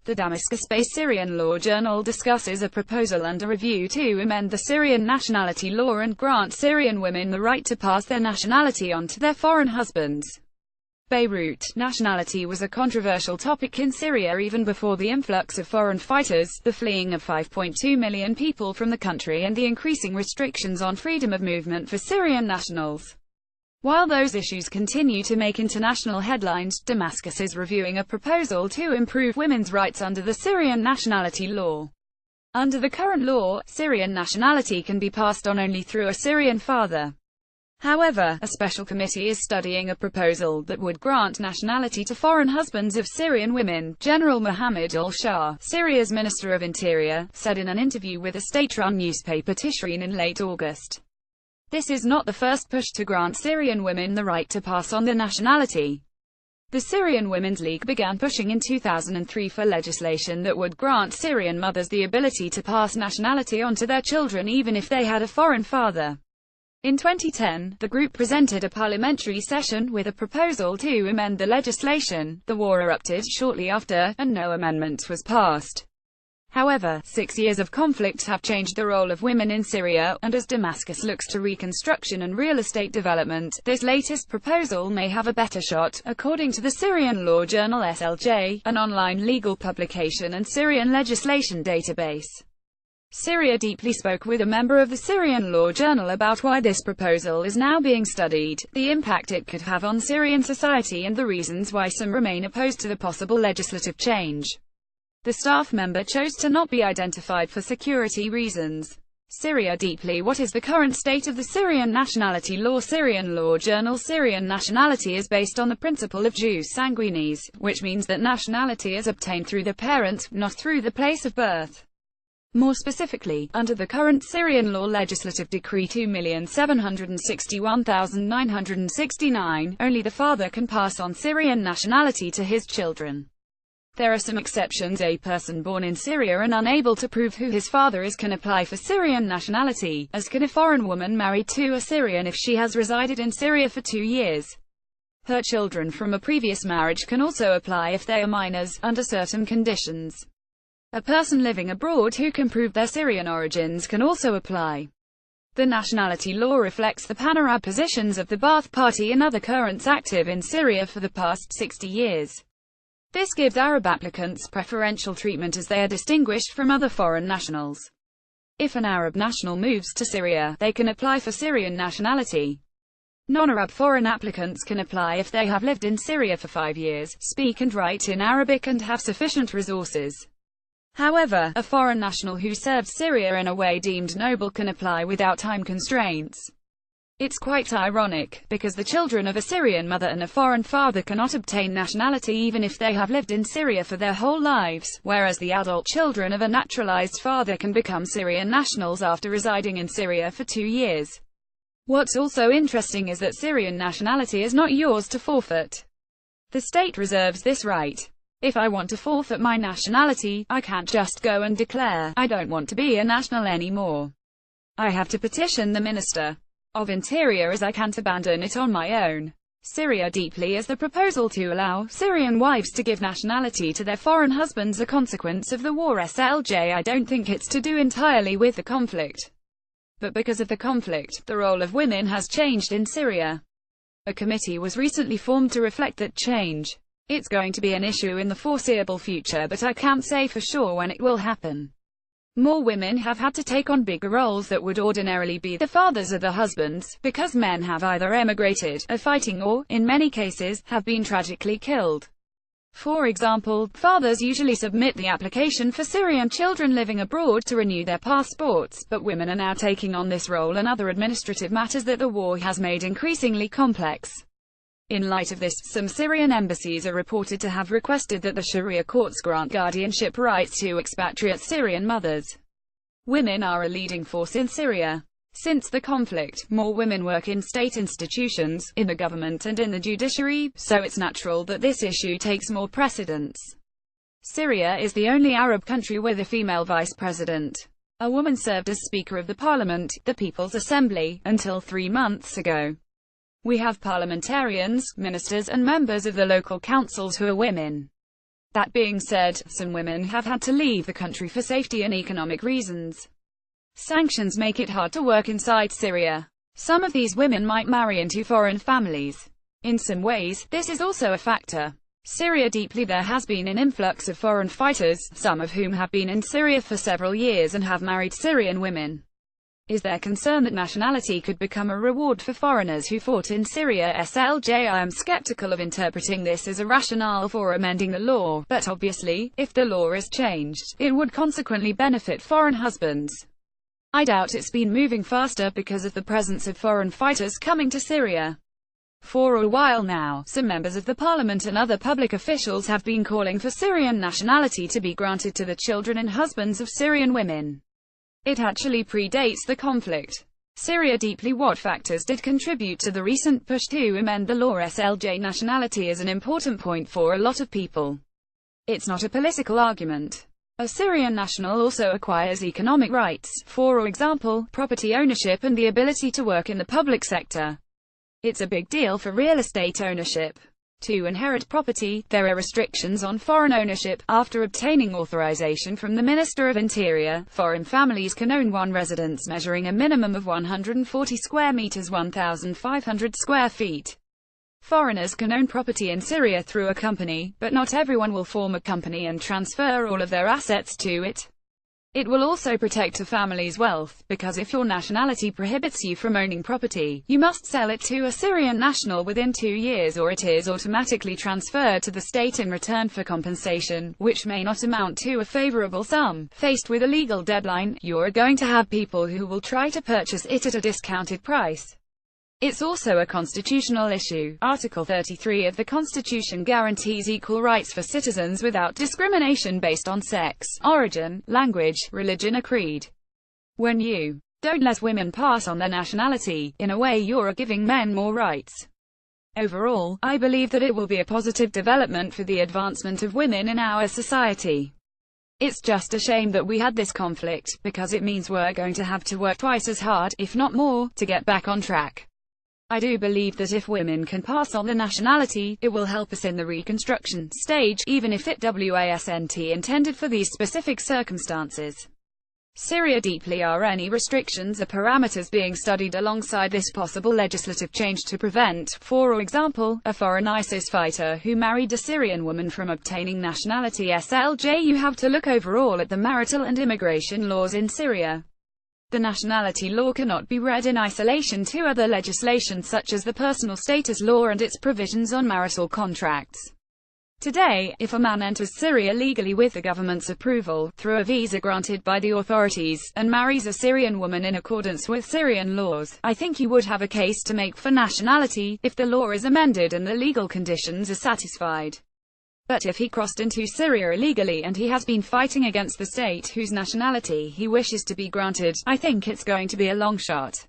The Damascus-based Syrian law journal discusses a proposal under review to amend the Syrian nationality law and grant Syrian women the right to pass their nationality on to their foreign husbands. Beirut. Nationality was a controversial topic in Syria even before the influx of foreign fighters, the fleeing of 5.2 million people from the country and the increasing restrictions on freedom of movement for Syrian nationals. While those issues continue to make international headlines, Damascus is reviewing a proposal to improve women's rights under the Syrian nationality law. Under the current law, Syrian nationality can be passed on only through a Syrian father. However, a special committee is studying a proposal that would grant nationality to foreign husbands of Syrian women. General Mohammed al-Shah, Syria's Minister of Interior, said in an interview with a state-run newspaper Tishreen in late August. This is not the first push to grant Syrian women the right to pass on their nationality. The Syrian Women's League began pushing in 2003 for legislation that would grant Syrian mothers the ability to pass nationality on to their children even if they had a foreign father. In 2010, the group presented a parliamentary session with a proposal to amend the legislation. The war erupted shortly after, and no amendment was passed. However, 6 years of conflict have changed the role of women in Syria, and as Damascus looks to reconstruction and real estate development, this latest proposal may have a better shot, according to the Syrian law journal SLJ, an online legal publication and Syrian legislation database. Syria Deeply spoke with a member of the Syrian law journal about why this proposal is now being studied, the impact it could have on Syrian society and the reasons why some remain opposed to the possible legislative change. The staff member chose to not be identified for security reasons. Syria Deeply. What is the current state of the Syrian nationality law? Syrian law journal. Syrian nationality is based on the principle of jus sanguinis, which means that nationality is obtained through the parents, not through the place of birth. More specifically, under the current Syrian law legislative decree 2,761,969, only the father can pass on Syrian nationality to his children. There are some exceptions. A person born in Syria and unable to prove who his father is can apply for Syrian nationality, as can a foreign woman married to a Syrian if she has resided in Syria for 2 years. Her children from a previous marriage can also apply if they are minors, under certain conditions. A person living abroad who can prove their Syrian origins can also apply. The nationality law reflects the pan-Arab positions of the Ba'ath Party and other currents active in Syria for the past 60 years. This gives Arab applicants preferential treatment as they are distinguished from other foreign nationals. If an Arab national moves to Syria, they can apply for Syrian nationality. Non-Arab foreign applicants can apply if they have lived in Syria for 5 years, speak and write in Arabic and have sufficient resources. However, a foreign national who served Syria in a way deemed noble can apply without time constraints. It's quite ironic, because the children of a Syrian mother and a foreign father cannot obtain nationality even if they have lived in Syria for their whole lives, whereas the adult children of a naturalized father can become Syrian nationals after residing in Syria for 2 years. What's also interesting is that Syrian nationality is not yours to forfeit. The state reserves this right. If I want to forfeit my nationality, I can't just go and declare, I don't want to be a national anymore. I have to petition the Minister of Interior, as I can't abandon it on my own. Syria Deeply is the proposal to allow Syrian wives to give nationality to their foreign husbands a consequence of the war. SLJ. I don't think it's to do entirely with the conflict, but because of the conflict, the role of women has changed in Syria. A committee was recently formed to reflect that change. It's going to be an issue in the foreseeable future, but I can't say for sure when it will happen. More women have had to take on bigger roles that would ordinarily be the fathers or the husbands, because men have either emigrated, are fighting or, in many cases, have been tragically killed. For example, fathers usually submit the application for Syrian children living abroad to renew their passports, but women are now taking on this role and other administrative matters that the war has made increasingly complex. In light of this, some Syrian embassies are reported to have requested that the Sharia courts grant guardianship rights to expatriate Syrian mothers. Women are a leading force in Syria. Since the conflict, more women work in state institutions, in the government and in the judiciary, so it's natural that this issue takes more precedence. Syria is the only Arab country with a female vice president. A woman served as Speaker of the Parliament, the People's Assembly, until 3 months ago. We have parliamentarians, ministers and members of the local councils who are women. That being said, some women have had to leave the country for safety and economic reasons. Sanctions make it hard to work inside Syria. Some of these women might marry into foreign families. In some ways, this is also a factor. Syria deeply. There has been an influx of foreign fighters, some of whom have been in Syria for several years and have married Syrian women. Is there concern that nationality could become a reward for foreigners who fought in Syria? SLJ. I am skeptical of interpreting this as a rationale for amending the law, but obviously, if the law is changed, it would consequently benefit foreign husbands. I doubt it's been moving faster because of the presence of foreign fighters coming to Syria. For a while now, some members of the parliament and other public officials have been calling for Syrian nationality to be granted to the children and husbands of Syrian women. It actually predates the conflict. Syria deeply. What factors did contribute to the recent push to amend the law? SLJ. Nationality is an important point for a lot of people. It's not a political argument. A Syrian national also acquires economic rights, for example, property ownership and the ability to work in the public sector. It's a big deal for real estate ownership. To inherit property, there are restrictions on foreign ownership. After obtaining authorization from the Minister of Interior, foreign families can own one residence measuring a minimum of 140 square meters, 1,500 square feet. Foreigners can own property in Syria through a company, but not everyone will form a company and transfer all of their assets to it. It will also protect a family's wealth, because if your nationality prohibits you from owning property, you must sell it to a Syrian national within 2 years, or it is automatically transferred to the state in return for compensation, which may not amount to a favorable sum. Faced with a legal deadline, you're going to have people who will try to purchase it at a discounted price. It's also a constitutional issue. Article 33 of the Constitution guarantees equal rights for citizens without discrimination based on sex, origin, language, religion or creed. When you don't let women pass on their nationality, in a way you're giving men more rights. Overall, I believe that it will be a positive development for the advancement of women in our society. It's just a shame that we had this conflict, because it means we're going to have to work twice as hard, if not more, to get back on track. I do believe that if women can pass on the nationality, it will help us in the reconstruction stage, even if it wasn't intended for these specific circumstances. Syria deeply. Are any restrictions or parameters being studied alongside this possible legislative change to prevent, for example, a foreign ISIS fighter who married a Syrian woman from obtaining nationality? SLJ. You have to look overall at the marital and immigration laws in Syria. The nationality law cannot be read in isolation to other legislation such as the personal status law and its provisions on marital contracts. Today, if a man enters Syria legally with the government's approval, through a visa granted by the authorities, and marries a Syrian woman in accordance with Syrian laws, I think he would have a case to make for nationality, if the law is amended and the legal conditions are satisfied. But if he crossed into Syria illegally and he has been fighting against the state whose nationality he wishes to be granted, I think it's going to be a long shot.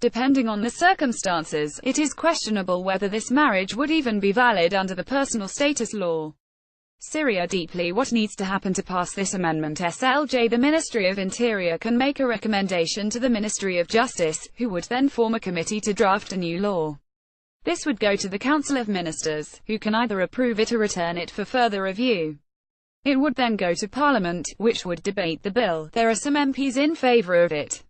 Depending on the circumstances, it is questionable whether this marriage would even be valid under the personal status law. Syria deeply. What needs to happen to pass this amendment? SLJ. The Ministry of Interior can make a recommendation to the Ministry of Justice, who would then form a committee to draft a new law. This would go to the Council of Ministers, who can either approve it or return it for further review. It would then go to Parliament, which would debate the bill. There are some MPs in favour of it.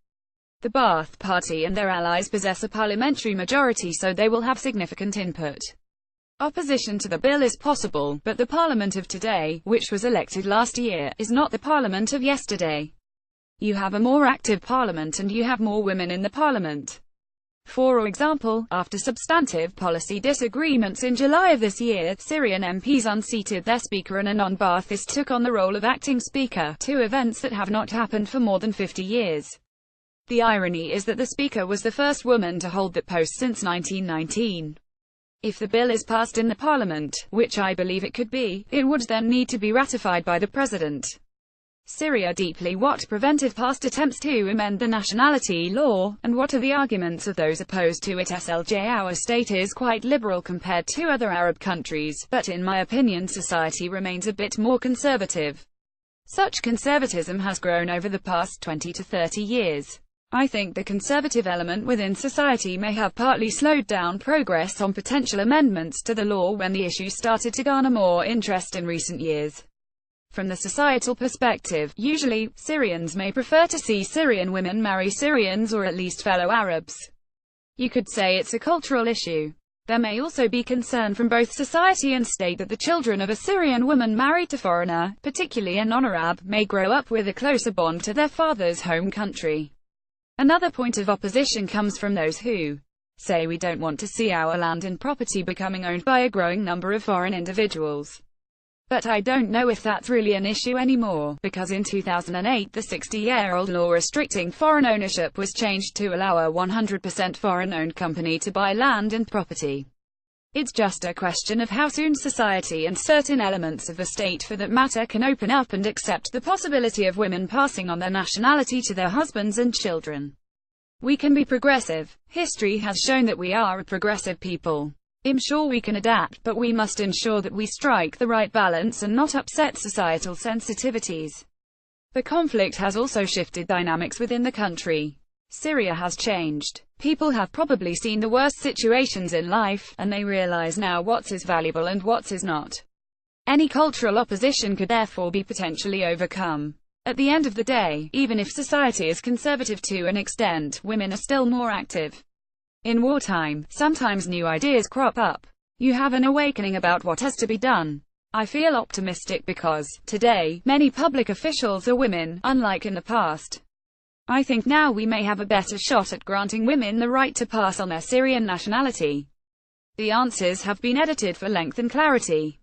The Ba'ath Party and their allies possess a parliamentary majority, so they will have significant input. Opposition to the bill is possible, but the Parliament of today, which was elected last year, is not the Parliament of yesterday. You have a more active Parliament and you have more women in the Parliament. For example, after substantive policy disagreements in July of this year, Syrian MPs unseated their speaker and a non-Ba'athist took on the role of acting speaker, two events that have not happened for more than 50 years. The irony is that the speaker was the first woman to hold that post since 1919. If the bill is passed in the parliament, which I believe it could be, it would then need to be ratified by the president. Syria deeply. What prevented past attempts to amend the nationality law, and what are the arguments of those opposed to it? SLJ. Our state is quite liberal compared to other Arab countries, but in my opinion society remains a bit more conservative. Such conservatism has grown over the past 20 to 30 years. I think the conservative element within society may have partly slowed down progress on potential amendments to the law when the issue started to garner more interest in recent years. From the societal perspective, usually, Syrians may prefer to see Syrian women marry Syrians or at least fellow Arabs. You could say it's a cultural issue. There may also be concern from both society and state that the children of a Syrian woman married to foreigner, particularly a non-Arab, may grow up with a closer bond to their father's home country. Another point of opposition comes from those who say we don't want to see our land and property becoming owned by a growing number of foreign individuals. But I don't know if that's really an issue anymore, because in 2008 the 60-year-old law restricting foreign ownership was changed to allow a 100% foreign-owned company to buy land and property. It's just a question of how soon society and certain elements of the state for that matter can open up and accept the possibility of women passing on their nationality to their husbands and children. We can be progressive. History has shown that we are a progressive people. I'm sure we can adapt, but we must ensure that we strike the right balance and not upset societal sensitivities. The conflict has also shifted dynamics within the country. Syria has changed. People have probably seen the worst situations in life, and they realize now what is valuable and what is not. Any cultural opposition could therefore be potentially overcome. At the end of the day, even if society is conservative to an extent, women are still more active. In wartime, sometimes new ideas crop up. You have an awakening about what has to be done. I feel optimistic because, today, many public officials are women, unlike in the past. I think now we may have a better shot at granting women the right to pass on their Syrian nationality. The answers have been edited for length and clarity.